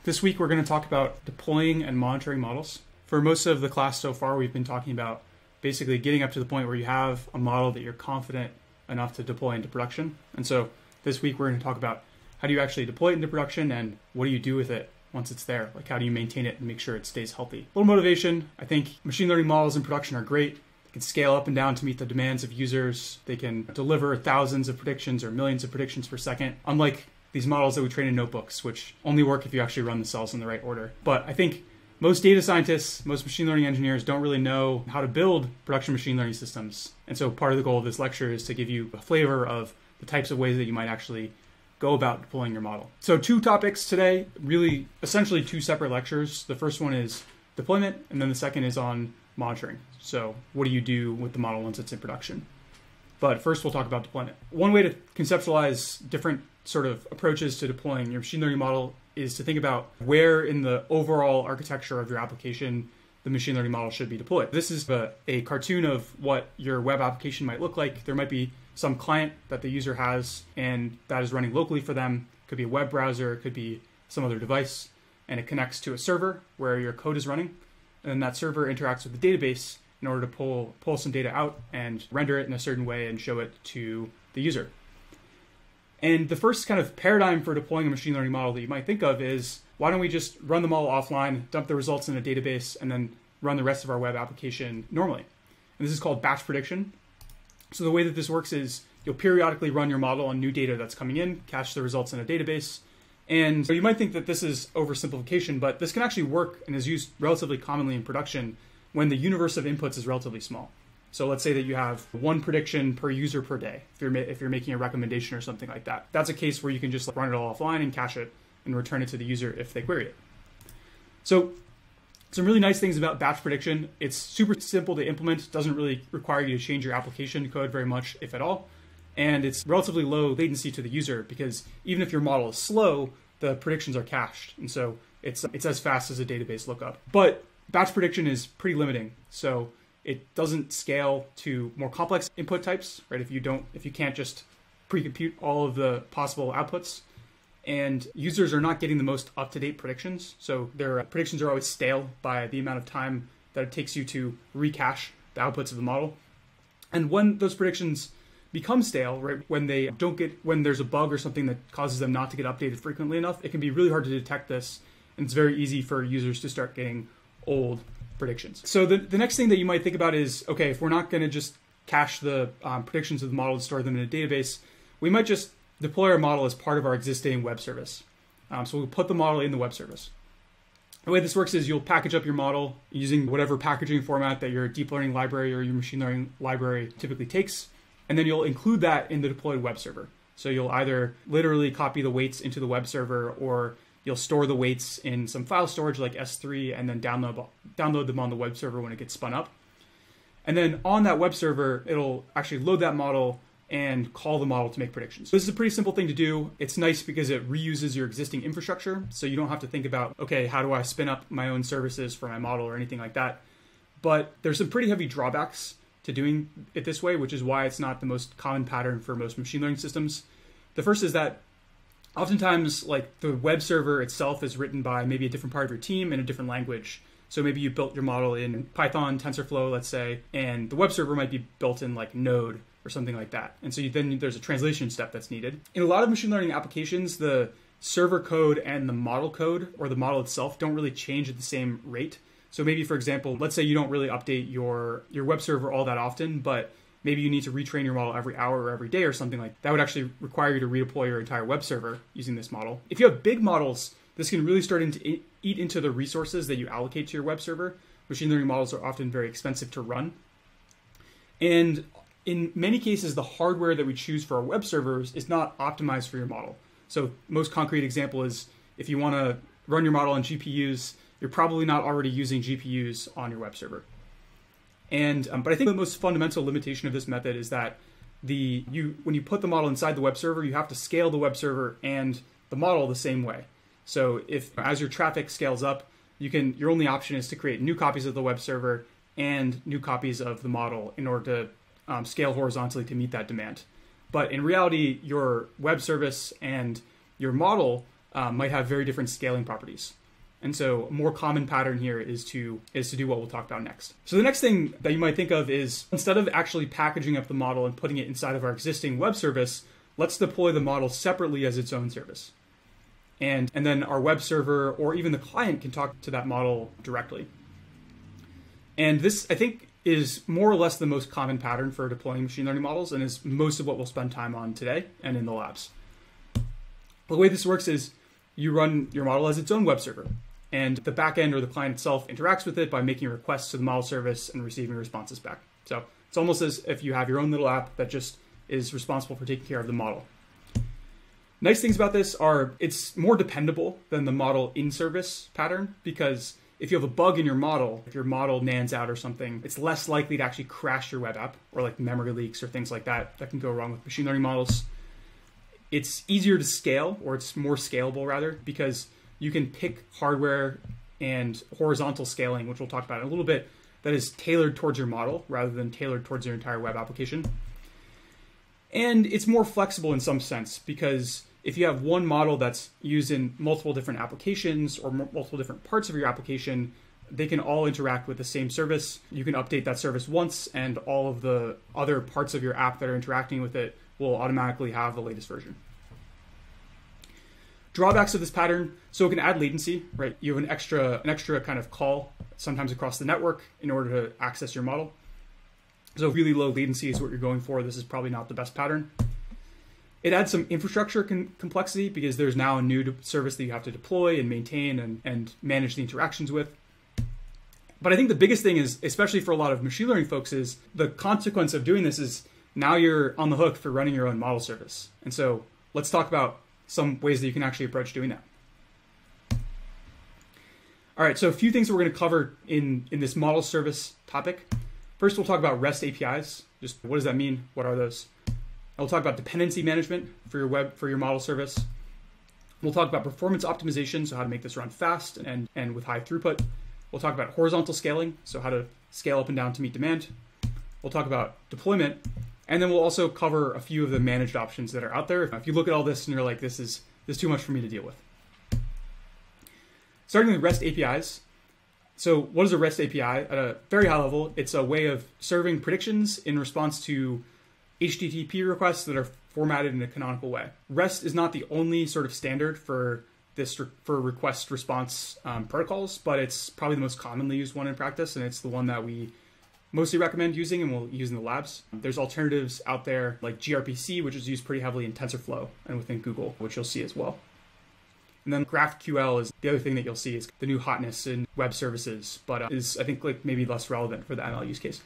This week we're going to talk about deploying and monitoring models. For most of the class so far, we've been talking about basically getting up to the point where you have a model that you're confident enough to deploy into production. And so this week we're going to talk about how do you actually deploy it into production and what do you do with it once it's there? Like how do you maintain it and make sure it stays healthy? A little motivation. I think machine learning models in production are great. They can scale up and down to meet the demands of users. They can deliver thousands of predictions or millions of predictions per second, unlike these models that we train in notebooks, which only work if you actually run the cells in the right order. But I think most data scientists, most machine learning engineers don't really know how to build production machine learning systems. And so part of the goal of this lecture is to give you a flavor of the types of ways that you might actually go about deploying your model. So 2 topics today, really essentially 2 separate lectures. The first one is deployment, and then the second is on monitoring. So what do you do with the model once it's in production? But first we'll talk about deployment. One way to conceptualize different sort of approaches to deploying your machine learning model is to think about where in the overall architecture of your application the machine learning model should be deployed. This is a cartoon of what your web application might look like. There might be some client that the user has and that is running locally for them. It could be a web browser, it could be some other device, and it connects to a server where your code is running. And then that server interacts with the database in order to pull some data out and render it in a certain way and show it to the user. And the first kind of paradigm for deploying a machine learning model that you might think of is, why don't we just run the model offline, dump the results in a database, and then run the rest of our web application normally? And this is called batch prediction. So the way that this works is you'll periodically run your model on new data that's coming in, cache the results in a database. And so you might think that this is oversimplification, but this can actually work and is used relatively commonly in production when the universe of inputs is relatively small. So let's say that you have 1 prediction per user per day, if you're making a recommendation or something like that. That's a case where you can just run it all offline and cache it and return it to the user if they query it. So some really nice things about batch prediction. It's super simple to implement, doesn't really require you to change your application code very much, if at all. And it's relatively low latency to the user because even if your model is slow, the predictions are cached. And so it's as fast as a database lookup. But batch prediction is pretty limiting. So it doesn't scale to more complex input types, right? If you can't just pre-compute all of the possible outputs, and users are not getting the most up-to-date predictions. So their predictions are always stale by the amount of time that it takes you to recache the outputs of the model. And when those predictions become stale, right, when there's a bug or something that causes them not to get updated frequently enough, it can be really hard to detect this. And it's very easy for users to start getting old predictions. So the next thing that you might think about is, okay, if we're not going to just cache the predictions of the model and store them in a database, we might just deploy our model as part of our existing web service. So we'll put the model in the web service. The way this works is you'll package up your model using whatever packaging format that your deep learning library or your machine learning library typically takes, and then you'll include that in the deployed web server. So you'll either literally copy the weights into the web server, or you'll store the weights in some file storage like S3 and then download them on the web server when it gets spun up. And then on that web server, it'll actually load that model and call the model to make predictions. This is a pretty simple thing to do. It's nice because it reuses your existing infrastructure, so you don't have to think about, okay, how do I spin up my own services for my model or anything like that. But there's some pretty heavy drawbacks to doing it this way, which is why it's not the most common pattern for most machine learning systems. The first is that oftentimes, like, the web server itself is written by maybe a different part of your team in a different language. So maybe you built your model in Python, TensorFlow, let's say, and the web server might be built in like Node or something like that. And so then there's a translation step that's needed. In a lot of machine learning applications, the server code and the model code, or the model itself, don't really change at the same rate. So maybe, for example, let's say you don't really update your web server all that often, but maybe you need to retrain your model every hour or every day or something like that. That would actually require you to redeploy your entire web server using this model. If you have big models, this can really start to eat into the resources that you allocate to your web server. Machine learning models are often very expensive to run. And in many cases, the hardware that we choose for our web servers is not optimized for your model. So most concrete example is if you want to run your model on GPUs, you're probably not already using GPUs on your web server. And but I think the most fundamental limitation of this method is that when you put the model inside the web server, you have to scale the web server and the model the same way. So as your traffic scales up, your only option is to create new copies of the web server and new copies of the model in order to scale horizontally to meet that demand. But in reality, your web service and your model might have very different scaling properties. And so a more common pattern here is to do what we'll talk about next. So the next thing that you might think of is, instead of actually packaging up the model and putting it inside of our existing web service, let's deploy the model separately as its own service. And then our web server or even the client can talk to that model directly. And this, I think, is more or less the most common pattern for deploying machine learning models, and is most of what we'll spend time on today and in the labs. The way this works is you run your model as its own web server, and the backend or the client itself interacts with it by making requests to the model service and receiving responses back. So it's almost as if you have your own little app that just is responsible for taking care of the model. Nice things about this are it's more dependable than the model in service pattern, because if you have a bug in your model, if your model nans out or something, it's less likely to actually crash your web app, or like memory leaks or things like that can go wrong with machine learning models. It's easier to scale, or it's more scalable rather, because you can pick hardware and horizontal scaling, which we'll talk about in a little bit, that is tailored towards your model rather than tailored towards your entire web application. And it's more flexible in some sense, because if you have one model that's used in multiple different applications or multiple different parts of your application, they can all interact with the same service. You can update that service once, and all of the other parts of your app that are interacting with it will automatically have the latest version. Drawbacks of this pattern, so it can add latency, right? You have an extra kind of call, sometimes across the network, in order to access your model. So really low latency is what you're going for. This is probably not the best pattern. It adds some infrastructure complexity, because there's now a new service that you have to deploy and maintain and manage the interactions with. But I think the biggest thing is, especially for a lot of machine learning folks, is the consequence of doing this is now you're on the hook for running your own model service. And so let's talk about some ways that you can actually approach doing that. All right, so a few things we're going to cover in this model service topic. First, we'll talk about REST APIs. Just what does that mean? What are those? We'll talk about dependency management for your model service. We'll talk about performance optimization, so how to make this run fast and with high throughput. We'll talk about horizontal scaling, so how to scale up and down to meet demand. We'll talk about deployment, and then we'll also cover a few of the managed options that are out there. If you look at all this and you're like, this is too much for me to deal with. Starting with REST APIs. So what is a REST API? At a very high level, it's a way of serving predictions in response to HTTP requests that are formatted in a canonical way. REST is not the only sort of standard for request response protocols, but it's probably the most commonly used one in practice, and it's the one that we mostly recommend using and we'll use in the labs. There's alternatives out there like gRPC, which is used pretty heavily in TensorFlow and within Google, which you'll see as well. And then GraphQL is the other thing that you'll see is the new hotness in web services, but is, I think, like maybe less relevant for the ML use case.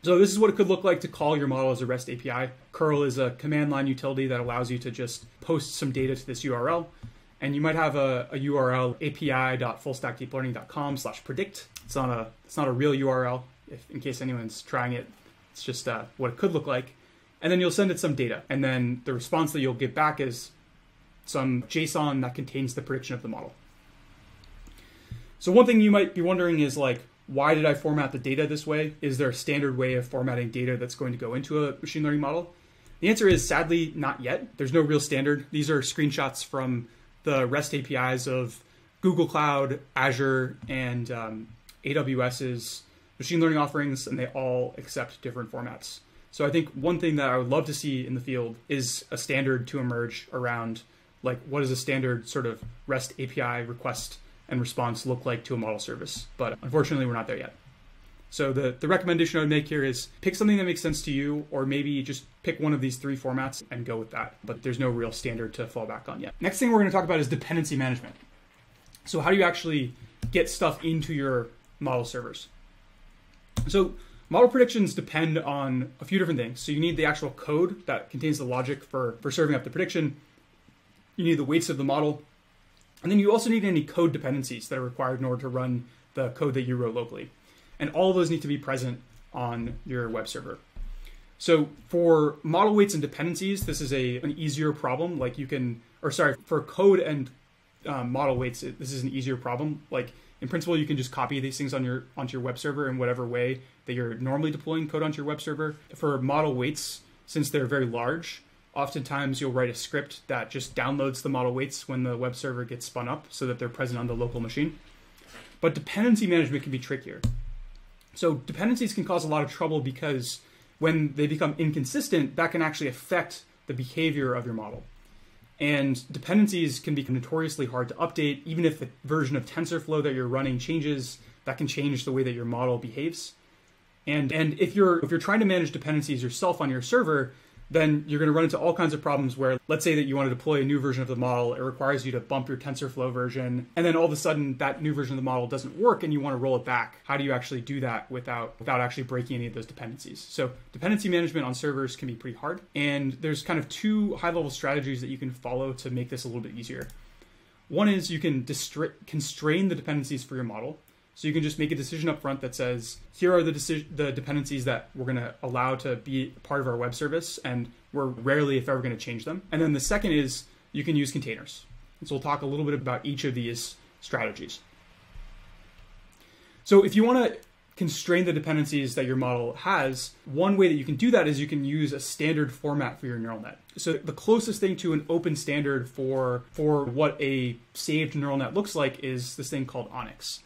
So this is what it could look like to call your model as a REST API. Curl is a command line utility that allows you to just post some data to this URL. And you might have a URL, api.fullstackdeeplearning.com/predict. It's not a real URL, in case anyone's trying it. It's just what it could look like. And then you'll send it some data. And then the response that you'll get back is some JSON that contains the prediction of the model. So one thing you might be wondering is like, why did I format the data this way? Is there a standard way of formatting data that's going to go into a machine learning model? The answer is sadly not yet. There's no real standard. These are screenshots from the REST APIs of Google Cloud, Azure, and AWS's machine learning offerings, and they all accept different formats. So I think one thing that I would love to see in the field is a standard to emerge around like what does a standard sort of REST API request and response look like to a model service. But unfortunately, we're not there yet. So the recommendation I would make here is pick something that makes sense to you, or maybe just pick one of these three formats and go with that. But there's no real standard to fall back on yet. Next thing we're going to talk about is dependency management. So how do you actually get stuff into your model servers? So model predictions depend on a few different things. So you need the actual code that contains the logic for serving up the prediction. You need the weights of the model. And then you also need any code dependencies that are required in order to run the code that you wrote locally. And all of those need to be present on your web server. So for model weights and dependencies, this is an easier problem. Like for code and model weights, this is an easier problem. Like in principle, you can just copy these things onto your web server in whatever way that you're normally deploying code onto your web server. For model weights, since they're very large, Oftentimes you'll write a script that just downloads the model weights when the web server gets spun up so that they're present on the local machine. But dependency management can be trickier. So dependencies can cause a lot of trouble because when they become inconsistent, that can actually affect the behavior of your model. And dependencies can be notoriously hard to update. Even if the version of TensorFlow that you're running changes, that can change the way that your model behaves. And if you're trying to manage dependencies yourself on your server, then you're going to run into all kinds of problems where, let's say that you want to deploy a new version of the model, it requires you to bump your TensorFlow version, and then all of a sudden that new version of the model doesn't work and you want to roll it back. How do you actually do that without actually breaking any of those dependencies? So dependency management on servers can be pretty hard, and there's kind of two high-level strategies that you can follow to make this a little bit easier. One is you can constrain the dependencies for your model. So you can just make a decision up front that says, here are the dependencies that we're going to allow to be part of our web service, and we're rarely, if ever, going to change them. And then the second is you can use containers. And so we'll talk a little bit about each of these strategies. So if you want to constrain the dependencies that your model has, one way that you can do that is you can use a standard format for your neural net. So the closest thing to an open standard for what a saved neural net looks like is this thing called Onyx.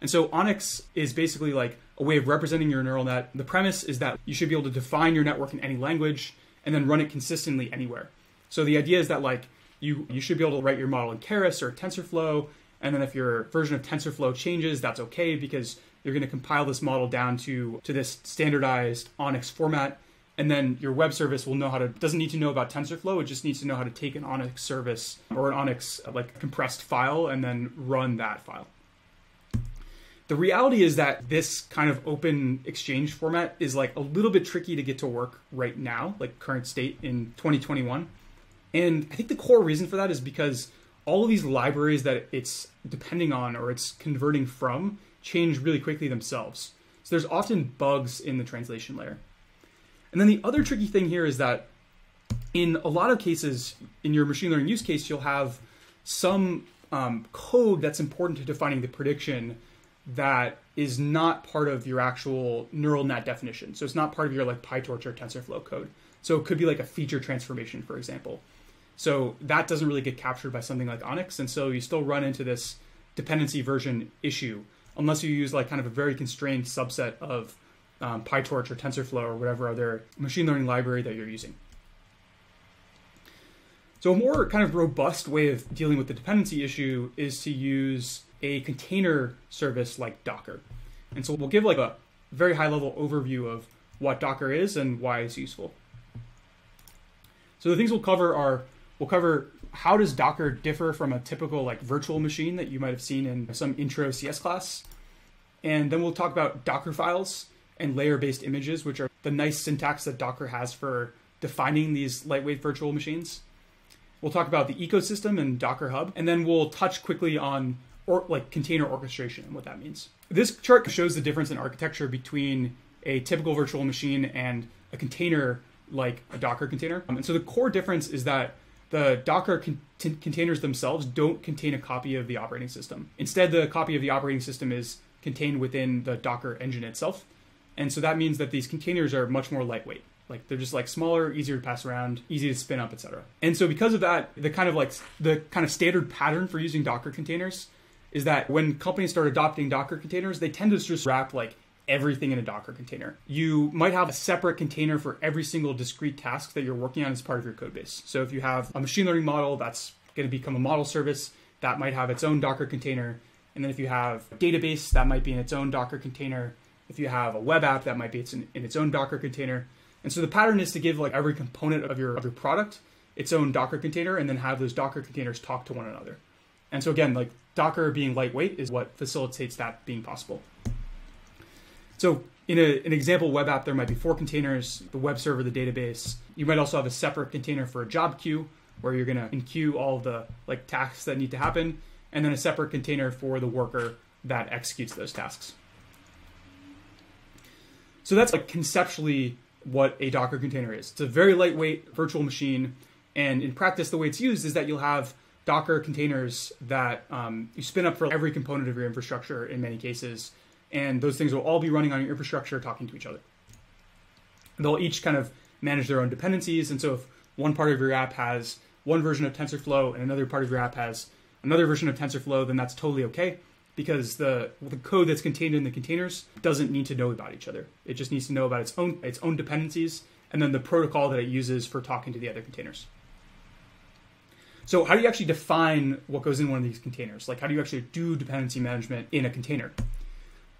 And so Onyx is basically like a way of representing your neural net. The premise is that you should be able to define your network in any language and then run it consistently anywhere. So the idea is that like you should be able to write your model in Keras or TensorFlow, and then if your version of TensorFlow changes, that's okay because you're going to compile this model down to this standardized Onyx format, and then your web service will doesn't need to know about TensorFlow, it just needs to know how to take an Onyx service or an Onyx like compressed file and then run that file. The reality is that this kind of open exchange format is like a little bit tricky to get to work right now, like current state in 2021. And I think the core reason for that is because all of these libraries that it's depending on or it's converting from change really quickly themselves. So there's often bugs in the translation layer. And then the other tricky thing here is that in a lot of cases, in your machine learning use case, you'll have some code that's important to defining the prediction that is not part of your actual neural net definition. So it's not part of your like PyTorch or TensorFlow code. So it could be like a feature transformation, for example. So that doesn't really get captured by something like Onyx. And so you still run into this dependency version issue, unless you use like kind of a very constrained subset of PyTorch or TensorFlow or whatever other machine learning library that you're using. So a more kind of robust way of dealing with the dependency issue is to use a container service like Docker. And so we'll give like a very high level overview of what Docker is and why it's useful. So the things we'll cover how does Docker differ from a typical like virtual machine that you might have seen in some intro CS class. And then we'll talk about Docker files and layer-based images, which are the nice syntax that Docker has for defining these lightweight virtual machines. We'll talk about the ecosystem and Docker Hub, and then we'll touch quickly on container orchestration and what that means. This chart shows the difference in architecture between a typical virtual machine and a container like a Docker container. And so the core difference is that the Docker containers themselves don't contain a copy of the operating system. Instead, the copy of the operating system is contained within the Docker engine itself. And so that means that these containers are much more lightweight. Like they're just like smaller, easier to pass around, easy to spin up, etc. And so because of that, the kind of standard pattern for using Docker containers is that when companies start adopting Docker containers, they tend to just wrap like everything in a Docker container. You might have a separate container for every single discrete task that you're working on as part of your code base. So if you have a machine learning model that's going to become a model service, that might have its own Docker container. And then if you have a database, that might be in its own Docker container. If you have a web app, that might be in its own Docker container. And so the pattern is to give like every component of your product its own Docker container and then have those Docker containers talk to one another. And so again, like Docker being lightweight is what facilitates that being possible. So in an example web app, there might be 4 containers, the web server, the database. You might also have a separate container for a job queue where you're going to enqueue all of the like tasks that need to happen, and then a separate container for the worker that executes those tasks. So that's like conceptually what a Docker container is. It's a very lightweight virtual machine. And in practice, the way it's used is that you'll have Docker containers that you spin up for every component of your infrastructure in many cases. And those things will all be running on your infrastructure, talking to each other. They'll each kind of manage their own dependencies. And so if one part of your app has one version of TensorFlow and another part of your app has another version of TensorFlow, then that's totally okay, because the code that's contained in the containers doesn't need to know about each other. It just needs to know about its own dependencies and then the protocol that it uses for talking to the other containers. So how do you actually define what goes in one of these containers? Like, how do you actually do dependency management in a container?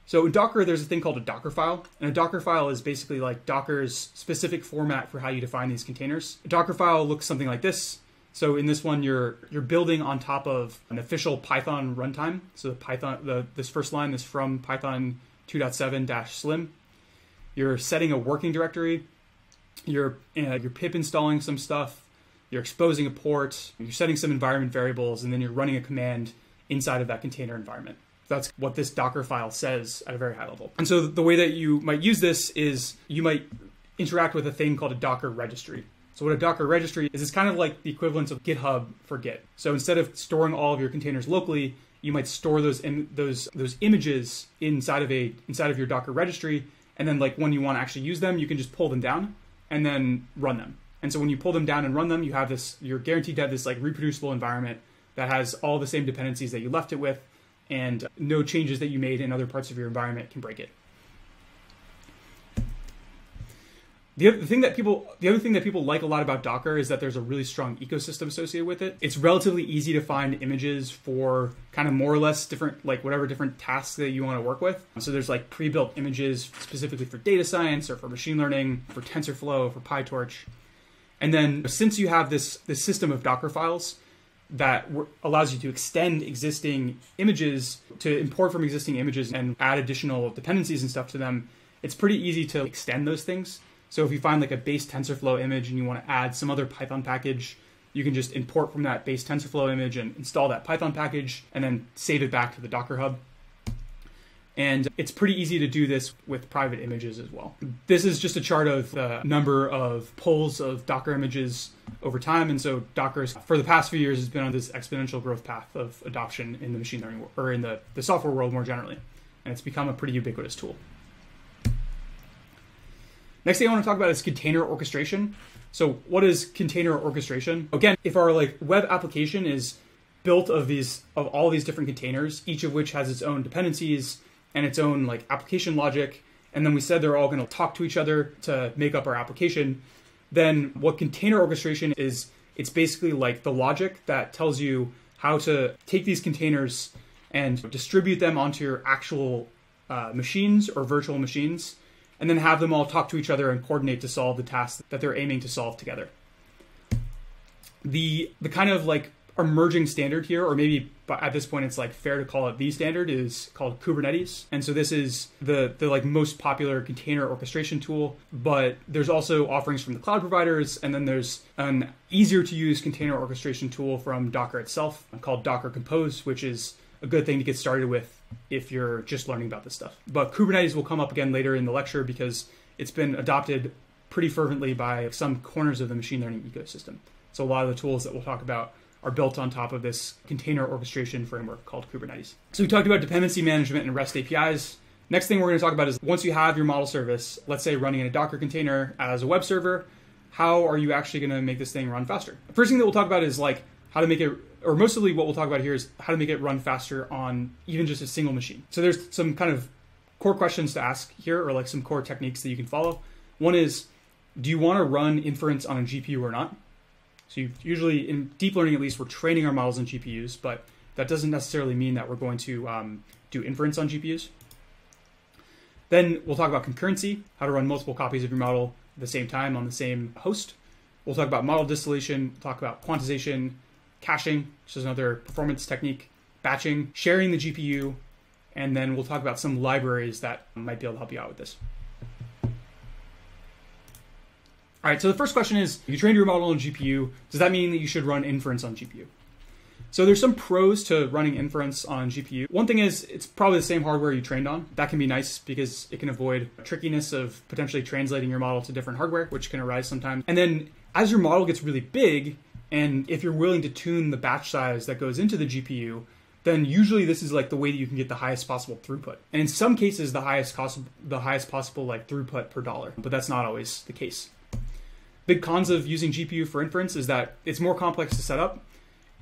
So in Docker, there's a thing called a Docker file. And a Docker file is basically like Docker's specific format for how you define these containers. A Docker file looks something like this. So in this one, you're building on top of an official Python runtime. So this first line is from Python 2.7-slim. You're setting a working directory. You're pip installing some stuff. You're exposing a port. You're setting some environment variables, and then you're running a command inside of that container environment. That's what this Docker file says at a very high level. And so the way that you might use this is you might interact with a thing called a Docker registry. So what a Docker registry is kind of like the equivalent of GitHub for Git. So instead of storing all of your containers locally, you might store those images inside of your Docker registry, and then like when you want to actually use them, you can just pull them down and then run them. And so when you pull them down and run them, you're guaranteed to have this like reproducible environment that has all the same dependencies that you left it with, and no changes that you made in other parts of your environment can break it. The other thing that people like a lot about Docker is that there's a really strong ecosystem associated with it. It's relatively easy to find images for kind of more or less different, like whatever different tasks that you want to work with. So there's like pre-built images specifically for data science or for machine learning, for TensorFlow, for PyTorch. And then since you have this system of Docker files that allows you to extend existing images, to import from existing images and add additional dependencies and stuff to them, it's pretty easy to extend those things. So if you find like a base TensorFlow image and you want to add some other Python package, you can just import from that base TensorFlow image and install that Python package and then save it back to the Docker Hub. And it's pretty easy to do this with private images as well. This is just a chart of the number of pulls of Docker images over time. And so Docker, for the past few years, has been on this exponential growth path of adoption in the machine learning, or in the software world more generally. And it's become a pretty ubiquitous tool. Next thing I want to talk about is container orchestration. So what is container orchestration? Again, if our like web application is built of all these different containers, each of which has its own dependencies and its own like application logic, and then we said they're all going to talk to each other to make up our application, then what container orchestration is, it's basically like the logic that tells you how to take these containers and distribute them onto your actual machines or virtual machines, and then have them all talk to each other and coordinate to solve the tasks that they're aiming to solve together. The kind of like emerging standard here, or maybe at this point it's like fair to call it the standard, is called Kubernetes. And so this is the like most popular container orchestration tool, but there's also offerings from the cloud providers, and then there's an easier to use container orchestration tool from Docker itself called Docker Compose, which is a good thing to get started with if you're just learning about this stuff. But Kubernetes will come up again later in the lecture because it's been adopted pretty fervently by some corners of the machine learning ecosystem. So a lot of the tools that we'll talk about are built on top of this container orchestration framework called Kubernetes. So we talked about dependency management and REST APIs. Next thing we're going to talk about is once you have your model service, let's say running in a Docker container as a web server, how are you actually going to make this thing run faster? The first thing that we'll talk about is like how to make it, or mostly what we'll talk about here is how to make it run faster on even just a single machine. So there's some kind of core questions to ask here, or like some core techniques that you can follow. One is, do you want to run inference on a GPU or not? So usually in deep learning, at least, we're training our models on GPUs, but that doesn't necessarily mean that we're going to do inference on GPUs. Then we'll talk about concurrency, how to run multiple copies of your model at the same time on the same host. We'll talk about model distillation, talk about quantization, caching, which is another performance technique, batching, sharing the GPU, and then we'll talk about some libraries that might be able to help you out with this. All right, so the first question is, you trained your model on GPU, does that mean that you should run inference on GPU? So there's some pros to running inference on GPU. One thing is, it's probably the same hardware you trained on. That can be nice because it can avoid trickiness of potentially translating your model to different hardware, which can arise sometimes. And then as your model gets really big, and if you're willing to tune the batch size that goes into the GPU, then usually this is like the way that you can get the highest possible throughput. And in some cases, the highest possible like throughput per dollar, but that's not always the case. Big cons of using GPU for inference is that it's more complex to set up,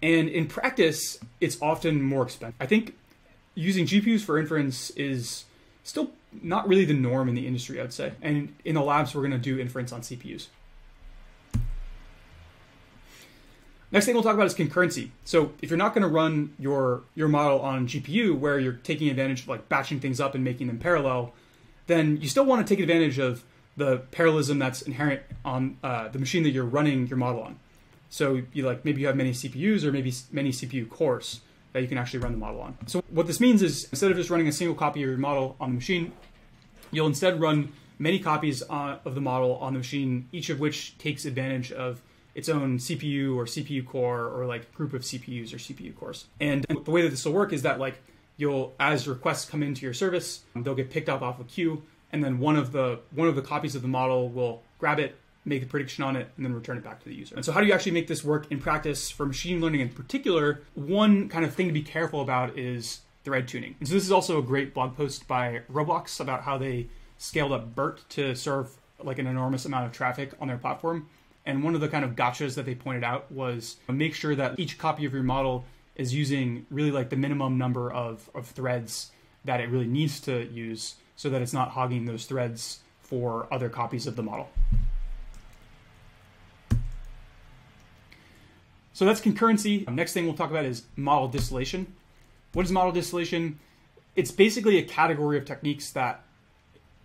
and in practice, it's often more expensive. I think using GPUs for inference is still not really the norm in the industry, I'd say. And in the labs, we're going to do inference on CPUs. Next thing we'll talk about is concurrency. So if you're not going to run your model on GPU, where you're taking advantage of like batching things up and making them parallel, then you still want to take advantage of the parallelism that's inherent on the machine that you're running your model on. So maybe you have many CPUs or maybe many CPU cores that you can actually run the model on. So what this means is instead of just running a single copy of your model on the machine, you'll instead run many copies of the model on the machine, each of which takes advantage of its own CPU or CPU core or like group of CPUs or CPU cores. And the way that this will work is that as requests come into your service, they'll get picked up off a queue, and then one of the copies of the model will grab it, make a prediction on it, and then return it back to the user. And so how do you actually make this work in practice for machine learning in particular? One kind of thing to be careful about is thread tuning. And so this is also a great blog post by Roblox about how they scaled up BERT to serve like an enormous amount of traffic on their platform. And one of the kind of gotchas that they pointed out was make sure that each copy of your model is using really like the minimum number of threads that it really needs to use, so that it's not hogging those threads for other copies of the model. So that's concurrency. Next thing we'll talk about is model distillation. What is model distillation? It's basically a category of techniques that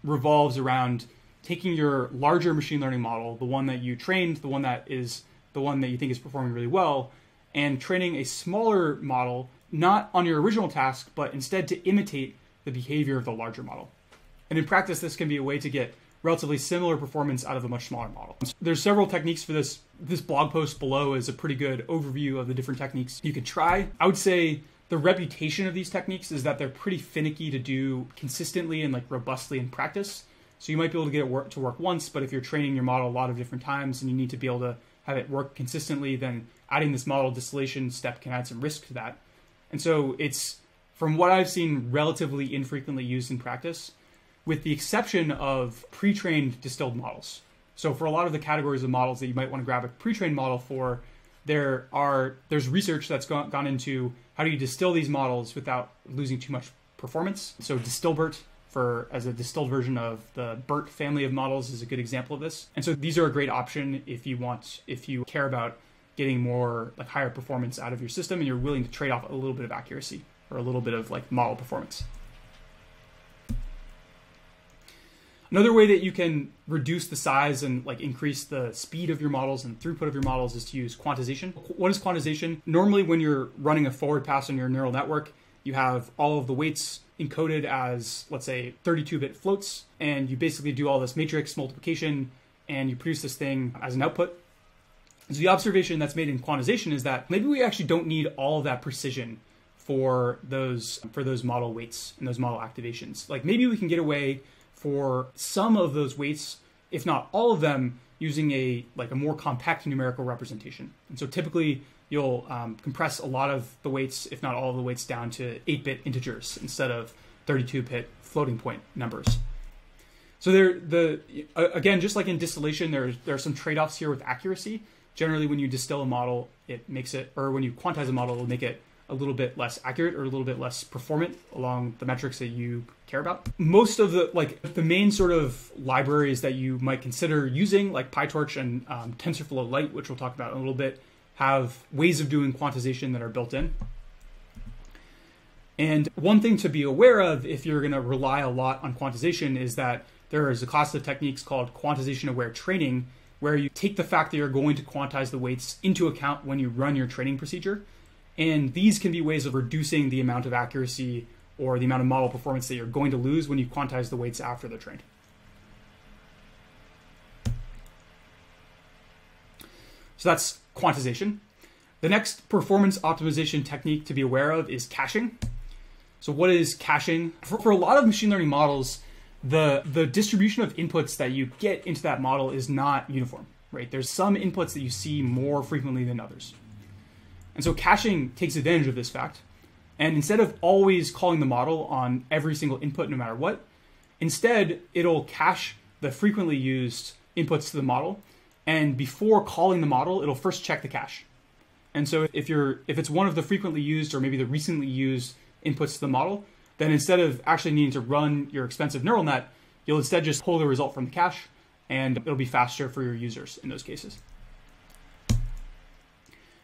revolves around taking your larger machine learning model, the one that you trained, the one that you think is performing really well, and training a smaller model, not on your original task, but instead to imitate the behavior of the larger model. And in practice, this can be a way to get relatively similar performance out of a much smaller model. There's several techniques for this. This blog post below is a pretty good overview of the different techniques you could try. I would say the reputation of these techniques is that they're pretty finicky to do consistently and like robustly in practice. So you might be able to get it to work once, but if you're training your model a lot of different times and you need to be able to have it work consistently, then adding this model distillation step can add some risk to that. And so it's, from what I've seen, relatively infrequently used in practice, with the exception of pre-trained distilled models. So for a lot of the categories of models that you might want to grab a pre-trained model for, there's research that's gone into how do you distill these models without losing too much performance. So DistillBERT, as a distilled version of the BERT family of models, is a good example of this. And so these are a great option if you care about getting more like higher performance out of your system and you're willing to trade off a little bit of accuracy or a little bit of like model performance. Another way that you can reduce the size and like increase the speed of your models and throughput of your models is to use quantization. What is quantization? Normally when you're running a forward pass on your neural network, you have all of the weights encoded as, let's say, 32-bit floats, and you basically do all this matrix multiplication and you produce this thing as an output. So the observation that's made in quantization is that maybe we actually don't need all of that precision for those model weights and those model activations. Like maybe we can get away for some of those weights, if not all of them, using a more compact numerical representation. And so typically you'll compress a lot of the weights, if not all of the weights, down to 8-bit integers instead of 32-bit floating point numbers. So again, just like in distillation, there are some trade-offs here with accuracy. Generally, when you distill a model, when you quantize a model, it'll make it a little bit less accurate or a little bit less performant along the metrics that you care about. Most of the main sort of libraries that you might consider using, like PyTorch and TensorFlow Lite, which we'll talk about in a little bit, have ways of doing quantization that are built in. And one thing to be aware of if you're going to rely a lot on quantization is that there is a class of techniques called quantization-aware training, where you take the fact that you're going to quantize the weights into account when you run your training procedure. And these can be ways of reducing the amount of accuracy or the amount of model performance that you're going to lose when you quantize the weights after they're trained. So that's quantization. The next performance optimization technique to be aware of is caching. So what is caching? For a lot of machine learning models, the distribution of inputs that you get into that model is not uniform, right? There's some inputs that you see more frequently than others. And so caching takes advantage of this fact. And instead of always calling the model on every single input, no matter what, instead it'll cache the frequently used inputs to the model And before calling the model, it'll first check the cache. And so if it's one of the frequently used or maybe the recently used inputs to the model, then instead of actually needing to run your expensive neural net, you'll instead just pull the result from the cache, and it'll be faster for your users in those cases.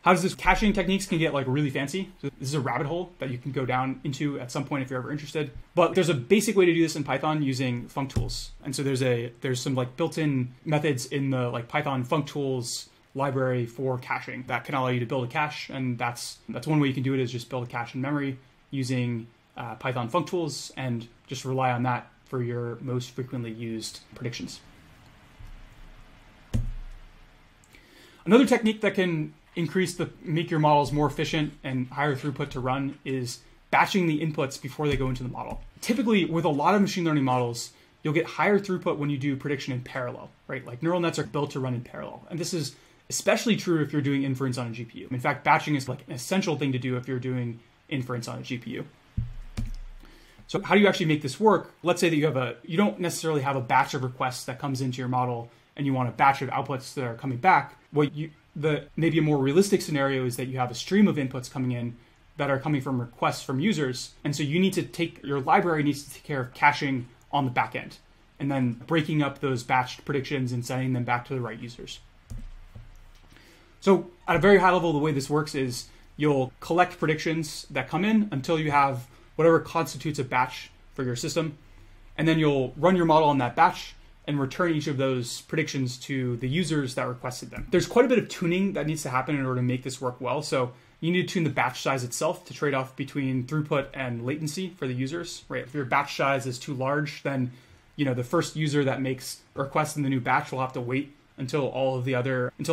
How does this caching techniques can get like really fancy? So this is a rabbit hole that you can go down into at some point if you're ever interested. But there's a basic way to do this in Python using functools. And so there's some like built-in methods in the like Python functools library for caching that can allow you to build a cache. And that's one way you can do it, is just build a cache in memory using Python functools and just rely on that for your most frequently used predictions. Another technique that can make your models more efficient and higher throughput to run is batching the inputs before they go into the model. Typically, with a lot of machine learning models, you'll get higher throughput when you do prediction in parallel, right? Like neural nets are built to run in parallel. And this is especially true if you're doing inference on a GPU. In fact, batching is like an essential thing to do if you're doing inference on a GPU. So how do you actually make this work? Let's say that you don't necessarily have a batch of requests that comes into your model and you want a batch of outputs that are coming back. Maybe a more realistic scenario is that you have a stream of inputs coming in that are coming from requests from users. And so your library needs to take care of caching on the back end and then breaking up those batched predictions and sending them back to the right users. So at a very high level, the way this works is you'll collect predictions that come in until you have whatever constitutes a batch for your system. And then you'll run your model on that batch and return each of those predictions to the users that requested them. There's quite a bit of tuning that needs to happen in order to make this work well. So you need to tune the batch size itself to trade off between throughput and latency for the users, right? If your batch size is too large, then the first user that makes a request in the new batch will have to wait until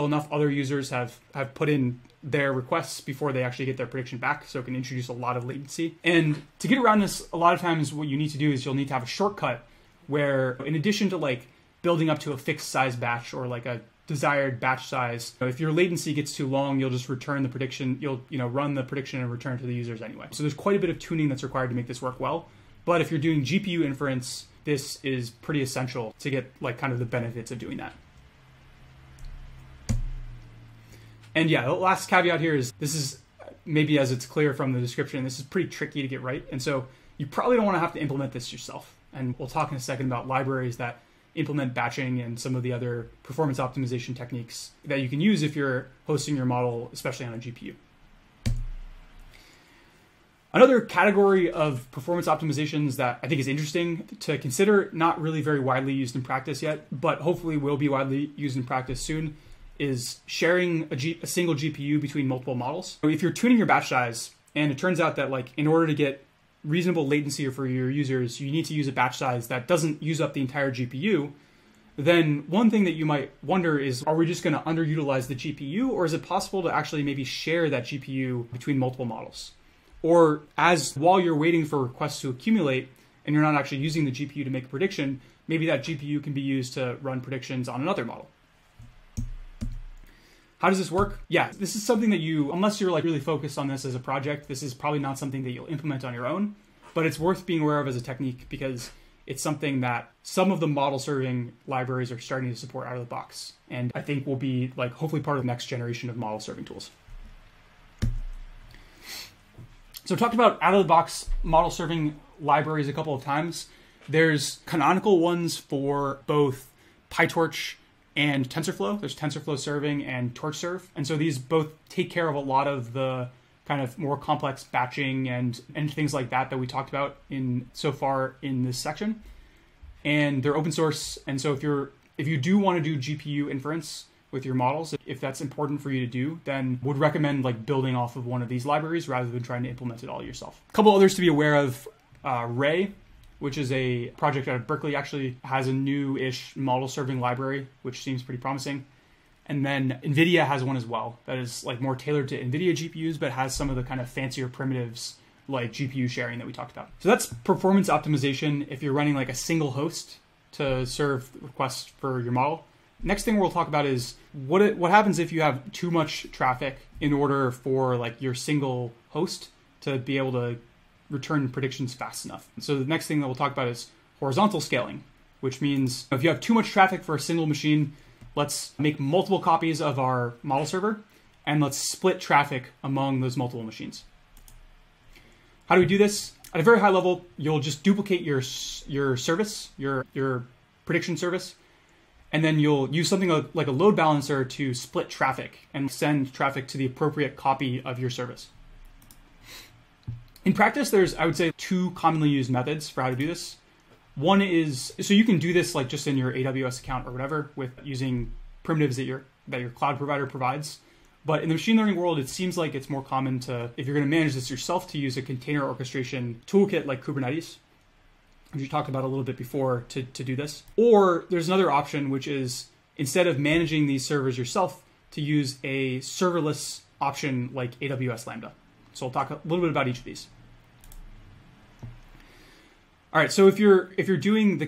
enough other users have put in their requests before they actually get their prediction back. So it can introduce a lot of latency. And to get around this, a lot of times what you need to do is you'll need to have a shortcut where, in addition to like building up to a fixed size batch or like a desired batch size, if your latency gets too long, you'll just return the prediction. You'll run the prediction and return to the users anyway. So there's quite a bit of tuning that's required to make this work well. But if you're doing GPU inference, this is pretty essential to get like kind of the benefits of doing that. And yeah, the last caveat here is this is maybe, as it's clear from the description, this is pretty tricky to get right. And so you probably don't want to have to implement this yourself. And we'll talk in a second about libraries that implement batching and some of the other performance optimization techniques that you can use if you're hosting your model, especially on a GPU. Another category of performance optimizations that I think is interesting to consider, not really very widely used in practice yet, but hopefully will be widely used in practice soon, is sharing a single GPU between multiple models. So if you're tuning your batch size, and it turns out that like in order to get reasonable latency for your users, you need to use a batch size that doesn't use up the entire GPU, then one thing that you might wonder is, are we just going to underutilize the GPU, or is it possible to actually maybe share that GPU between multiple models? Or while you're waiting for requests to accumulate and you're not actually using the GPU to make a prediction, maybe that GPU can be used to run predictions on another model. How does this work? Yeah, this is something that unless you're like really focused on this as a project, this is probably not something that you'll implement on your own, but it's worth being aware of as a technique because it's something that some of the model serving libraries are starting to support out of the box. And I think will be like hopefully part of the next generation of model serving tools. So I've talked about out of the box model serving libraries a couple of times. There's canonical ones for both PyTorch and TensorFlow. There's TensorFlow serving and TorchServe. And so these both take care of a lot of the kind of more complex batching and things like that we talked about so far in this section. And they're open source. And so if you do want to do GPU inference with your models, if that's important for you to do, then would recommend like building off of one of these libraries rather than trying to implement it all yourself. A couple others to be aware of, Ray, which is a project out of Berkeley, actually has a new-ish model serving library, which seems pretty promising. And then NVIDIA has one as well that is like more tailored to NVIDIA GPUs, but has some of the kind of fancier primitives like GPU sharing that we talked about. So that's performance optimization if you're running like a single host to serve requests for your model. Next thing we'll talk about is what happens if you have too much traffic in order for like your single host to be able to return predictions fast enough. So the next thing that we'll talk about is horizontal scaling, which means if you have too much traffic for a single machine, let's make multiple copies of our model server, and let's split traffic among those multiple machines. How do we do this? At a very high level, you'll just duplicate your service, your prediction service, and then you'll use something like a load balancer to split traffic and send traffic to the appropriate copy of your service. In practice, there's, I would say, two commonly used methods for how to do this. One is, so you can do this like just in your AWS account or whatever with using primitives that your cloud provider provides. But in the machine learning world, it seems like it's more common to, if you're going to manage this yourself, to use a container orchestration toolkit like Kubernetes, which we talked about a little bit before, to do this. Or there's another option, which is instead of managing these servers yourself, to use a serverless option like AWS Lambda. So I'll talk a little bit about each of these. All right, so if you're going the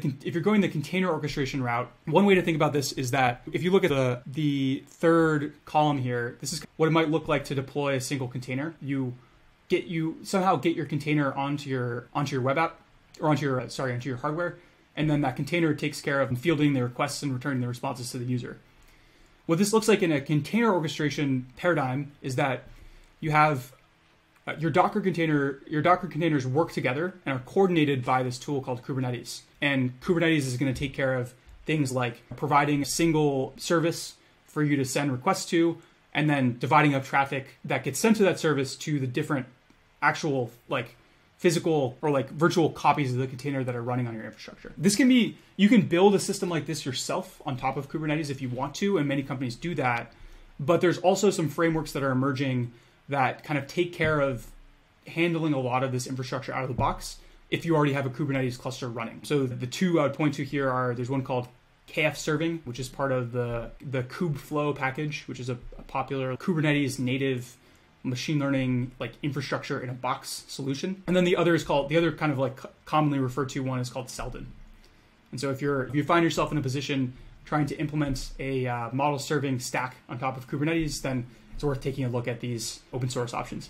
container orchestration route, one way to think about this is that if you look at the third column here, this is what it might look like to deploy a single container. You somehow get your container onto your web app, or onto your hardware, and then that container takes care of fielding the requests and returning the responses to the user. What this looks like in a container orchestration paradigm is that you have your Docker containers work together and are coordinated by this tool called Kubernetes. And Kubernetes is going to take care of things like providing a single service for you to send requests to, and then dividing up traffic that gets sent to that service to the different actual like physical or like virtual copies of the container that are running on your infrastructure. You can build a system like this yourself on top of Kubernetes if you want to, and many companies do that. But there's also some frameworks that are emerging that kind of take care of handling a lot of this infrastructure out of the box if you already have a Kubernetes cluster running. So the two I would point to here are, there's one called KF Serving, which is part of the kubeflow package, which is a popular Kubernetes native machine learning like infrastructure in a box solution. And then the other kind of like commonly referred to one is called Seldon. And so if you find yourself in a position trying to implement a model serving stack on top of Kubernetes, then it's worth taking a look at these open source options.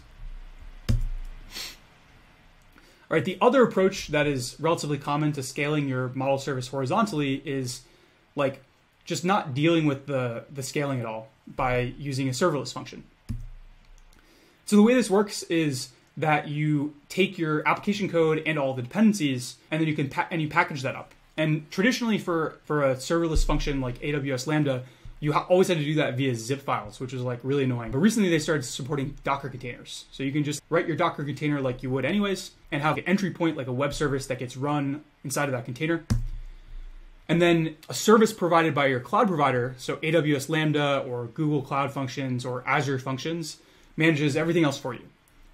All right, the other approach that is relatively common to scaling your model service horizontally is like just not dealing with the scaling at all by using a serverless function. So the way this works is that you take your application code and all the dependencies, and then you package that up. And traditionally for a serverless function like AWS Lambda, you always had to do that via zip files, which was like really annoying. But recently they started supporting Docker containers. So you can just write your Docker container like you would anyways, and have an entry point like a web service that gets run inside of that container. And then a service provided by your cloud provider, so AWS Lambda or Google Cloud Functions or Azure Functions, manages everything else for you.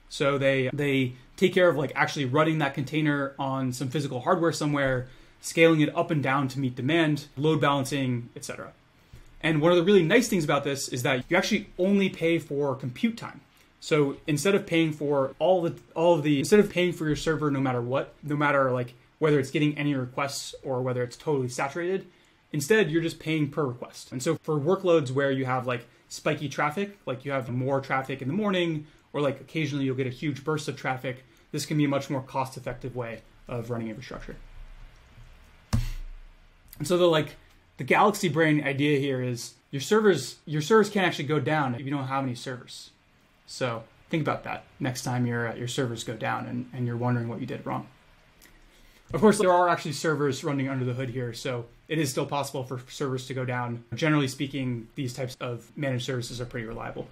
So they take care of like actually running that container on some physical hardware somewhere, scaling it up and down to meet demand, load balancing, etc. And one of the really nice things about this is that you actually only pay for compute time. So instead of paying for instead of paying for your server no matter like whether it's getting any requests or whether it's totally saturated, instead you're just paying per request. And so for workloads where you have like spiky traffic, like you have more traffic in the morning, or like occasionally you'll get a huge burst of traffic, this can be a much more cost-effective way of running infrastructure. And so the galaxy brain idea here is your servers can't actually go down if you don't have any servers. So think about that next time your servers go down and you're wondering what you did wrong. Of course, there are actually servers running under the hood here, so it is still possible for servers to go down. Generally speaking, these types of managed services are pretty reliable.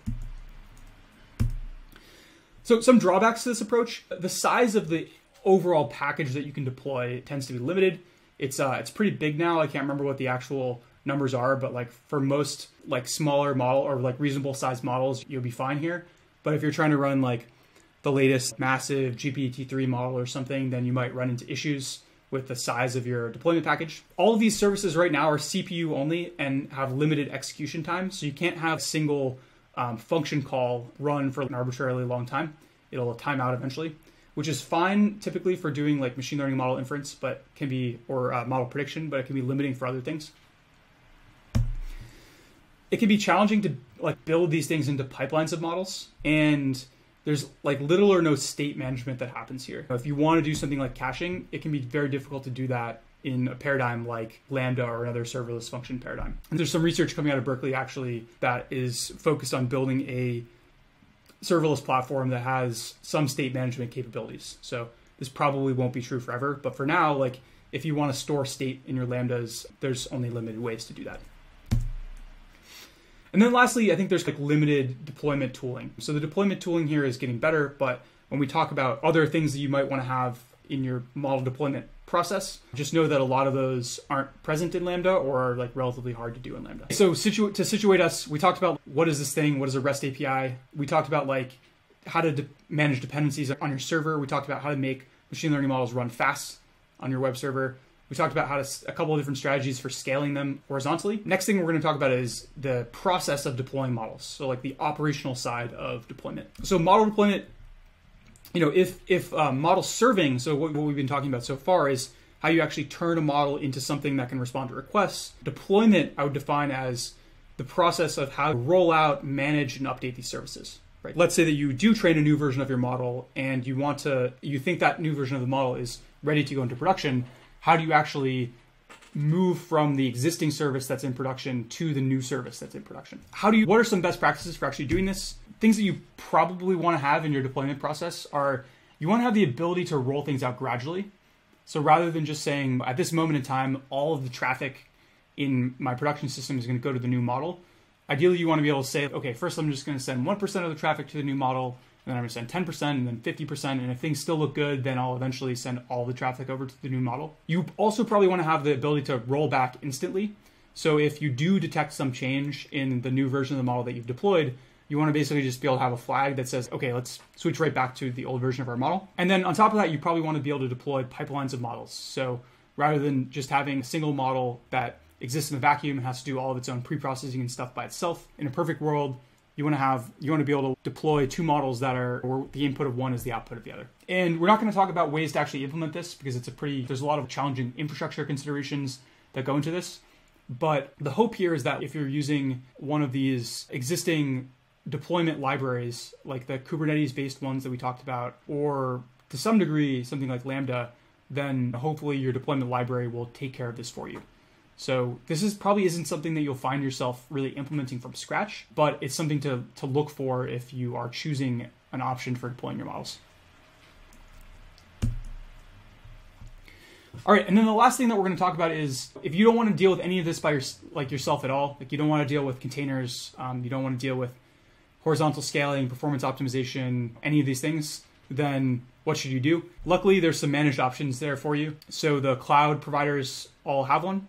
So some drawbacks to this approach: the size of the overall package that you can deploy tends to be limited. It's pretty big now. I can't remember what the actual numbers are, but like for most like smaller model or like reasonable sized models, you'll be fine here. But if you're trying to run like the latest massive GPT-3 model or something, then you might run into issues with the size of your deployment package. All of these services right now are CPU only and have limited execution time. So you can't have a single function call run for an arbitrarily long time. It'll time out eventually, which is fine typically for doing like machine learning model inference, but can be, or model prediction, but it can be limiting for other things. It can be challenging to like build these things into pipelines of models, and there's like little or no state management that happens here. If you want to do something like caching, it can be very difficult to do that in a paradigm like Lambda or another serverless function paradigm. And there's some research coming out of Berkeley actually that is focused on building a serverless platform that has some state management capabilities. So this probably won't be true forever, but for now, like if you want to store state in your Lambdas, there's only limited ways to do that. And then lastly, I think there's like limited deployment tooling. So the deployment tooling here is getting better, but when we talk about other things that you might want to have in your model deployment process, just know that a lot of those aren't present in Lambda or are like relatively hard to do in Lambda. So to situate us, we talked about what is this thing, what is a REST API. We talked about like how to manage dependencies on your server. We talked about how to make machine learning models run fast on your web server. We talked about a couple of different strategies for scaling them horizontally. Next thing we're going to talk about is the process of deploying models. So like the operational side of deployment. So model deployment, if model serving, so what we've been talking about so far is how you actually turn a model into something that can respond to requests. Deployment, I would define as the process of how to roll out, manage, and update these services. Right? Let's say that you do train a new version of your model and you think that new version of the model is ready to go into production. How do you actually move from the existing service that's in production to the new service that's in production? What are some best practices for actually doing this? Things that you probably want to have in your deployment process are, you want to have the ability to roll things out gradually. So rather than just saying at this moment in time, all of the traffic in my production system is going to go to the new model. Ideally, you want to be able to say, okay, first I'm just going to send 1% of the traffic to the new model, and then I'm going to send 10%, and then 50%, and if things still look good, then I'll eventually send all the traffic over to the new model. You also probably want to have the ability to roll back instantly. So if you do detect some change in the new version of the model that you've deployed, you want to basically just be able to have a flag that says, okay, let's switch right back to the old version of our model. And then on top of that, you probably want to be able to deploy pipelines of models. So rather than just having a single model that exists in a vacuum and has to do all of its own pre-processing and stuff by itself, in a perfect world, you want to be able to deploy two models where the input of one is the output of the other. And we're not going to talk about ways to actually implement this because there's a lot of challenging infrastructure considerations that go into this. But the hope here is that if you're using one of these existing deployment libraries, like the Kubernetes-based ones that we talked about, or to some degree, something like Lambda, then hopefully your deployment library will take care of this for you. So this probably isn't something that you'll find yourself really implementing from scratch, but it's something to look for if you are choosing an option for deploying your models. All right, and then the last thing that we're going to talk about is if you don't want to deal with any of this by yourself at all, like you don't want to deal with containers, you don't want to deal with horizontal scaling, performance optimization, any of these things, then what should you do? Luckily, there's some managed options there for you. So the cloud providers all have one.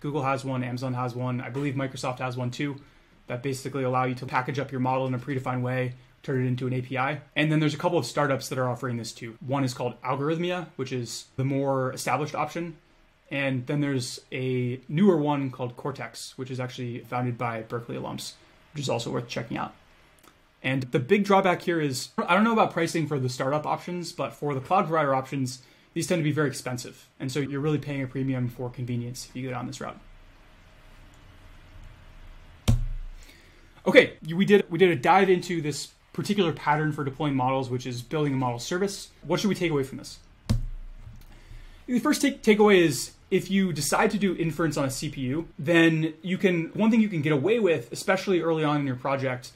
Google has one, Amazon has one, I believe Microsoft has one too, that basically allow you to package up your model in a predefined way, turn it into an API. And then there's a couple of startups that are offering this too. One is called Algorithmia, which is the more established option. And then there's a newer one called Cortex, which is actually founded by Berkeley alums, which is also worth checking out. And the big drawback here is, I don't know about pricing for the startup options, but for the cloud provider options, these tend to be very expensive. And so you're really paying a premium for convenience if you go down this route. Okay, we did a dive into this particular pattern for deploying models, which is building a model service. What should we take away from this? The first takeaway is if you decide to do inference on a CPU, then one thing you can get away with, especially early on in your project,